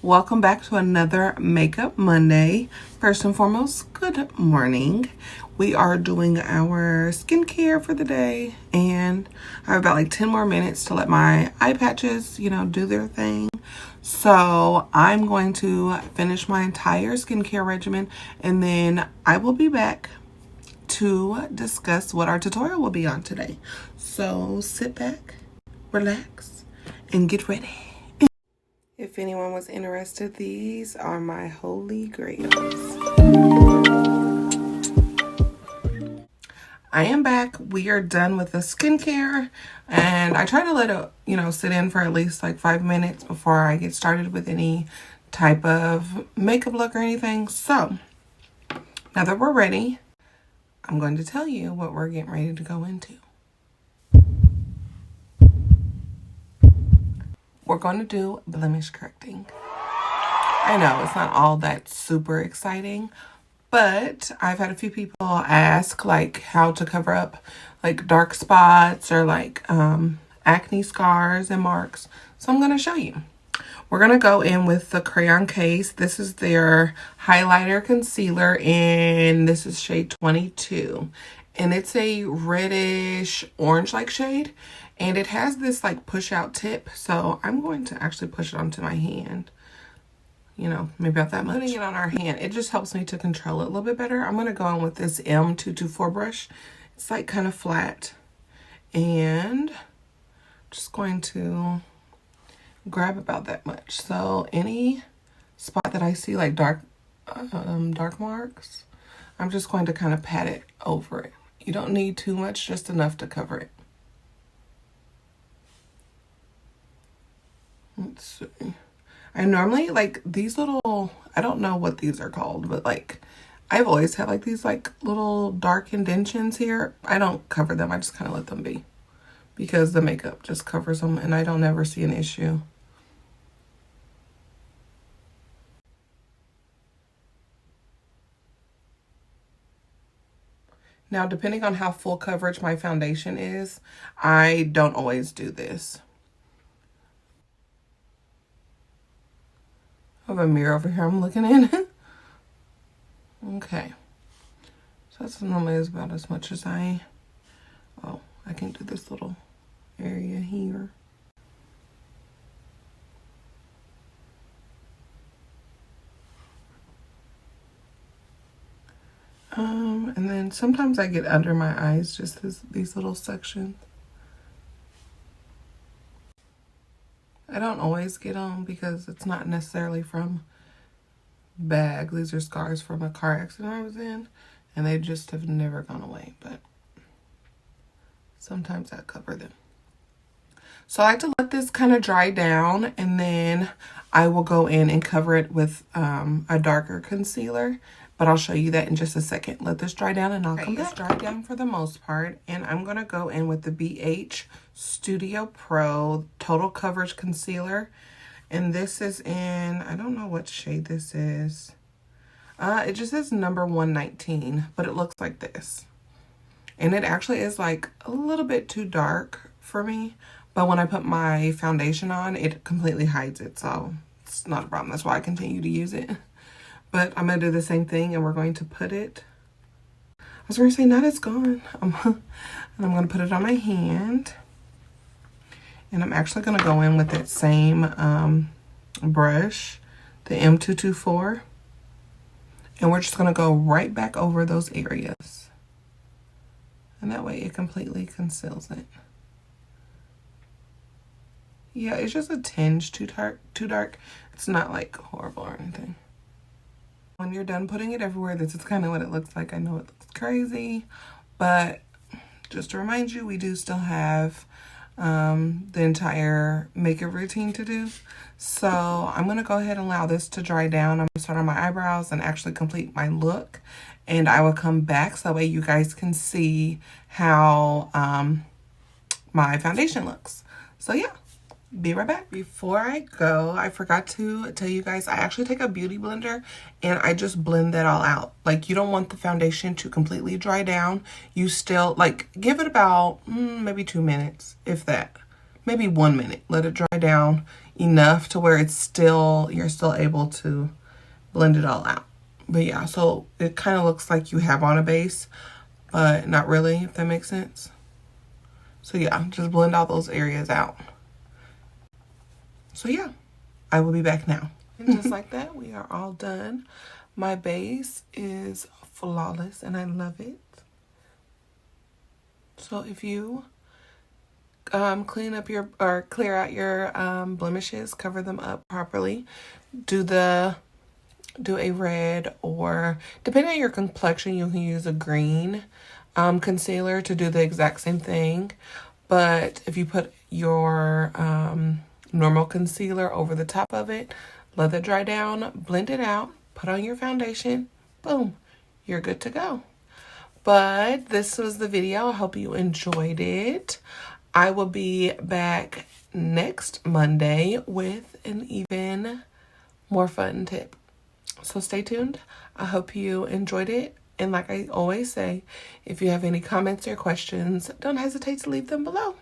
Welcome back to another Makeup Monday. First and foremost, good morning. We are doing our skincare for the day, and I have about like 10 more minutes to let my eye patches, do their thing. So I'm going to finish my entire skincare regimen, and then I will be back to discuss what our tutorial will be on today. So sit back, relax, and get ready. If anyone was interested, these are my holy grails. I am back. We are done with the skincare, and I try to let it, sit in for at least like 5 minutes before I get started with any type of makeup look or anything. So now that we're ready, I'm going to tell you what we're getting ready to go into. We're going to do blemish correcting. I know it's not all that super exciting, but I've had a few people ask like how to cover up like dark spots or like acne scars and marks. So I'm going to show you. We're going to go in with the crayon case. This is their highlighter concealer, and this is shade 22. And it's a reddish orange like shade, and it has this like push out tip. So I'm going to actually push it onto my hand. Maybe not that much. Putting it on our hand, it just helps me to control it a little bit better. I'm going to go in with this M224 brush. It's like kind of flat, and just going to grab about that much. So any spot that I see like dark marks, I'm just going to kind of pat it over it. You don't need too much, just enough to cover it. Let's see. I normally like these little, I don't know what these are called, but like I've always had like these like little dark indentions here. I don't cover them. I just kind of let them be because the makeup just covers them, and I don't ever see an issue. Now, depending on how full coverage my foundation is, I don't always do this. I have a mirror over here I'm looking in. Okay. So that's normally is about as much as I can do this little area here. And then sometimes I get under my eyes, just these little sections. I don't always get them because it's not necessarily from bags. These are scars from a car accident I was in, and they just have never gone away, but sometimes I cover them. So I like to let this kind of dry down, and then I will go in and cover it with a darker concealer, but I'll show you that in just a second. Let this dry down and I'll come back. It's dried down for the most part, and I'm going to go in with the BH Studio Pro Total Coverage Concealer. And this is in, I don't know what shade this is. It just says number 119, but it looks like this. And it actually is like a little bit too dark for me, but when I put my foundation on, it completely hides it, so it's not a problem. That's why I continue to use it. But I'm going to do the same thing, and we're going to put it, I was going to say, not it's gone. And I'm going to put it on my hand. And I'm actually going to go in with that same brush, the M224. And we're just going to go right back over those areas. And that way it completely conceals it. Yeah, it's just a tinge too dark. It's not like horrible or anything. When you're done putting it everywhere, this is kind of what it looks like. I know it looks crazy, but just to remind you, we do still have the entire makeup routine to do. So I'm going to go ahead and allow this to dry down. I'm going to start on my eyebrows and actually complete my look. And I will come back so that way you guys can see how my foundation looks. So yeah. Be right back. Before I go, I forgot to tell you guys, I actually take a beauty blender and I just blend that all out. Like, you don't want the foundation to completely dry down. You still, like, give it about maybe 2 minutes, if that. maybe 1 minute. Let it dry down enough to where you're still able to blend it all out. But yeah, so it kind of looks like you have on a base, but not really, if that makes sense. So yeah, just blend all those areas out. So yeah, I will be back now. And just like that, we are all done. My base is flawless and I love it. So if you clear out your blemishes, cover them up properly, do a red, or depending on your complexion, you can use a green concealer to do the exact same thing. But if you put your normal concealer over the top of it, let it dry down, blend it out, put on your foundation, boom, you're good to go. But this was the video. I hope you enjoyed it. I will be back next Monday with an even more fun tip. So stay tuned. I hope you enjoyed it. And like I always say, if you have any comments or questions, don't hesitate to leave them below.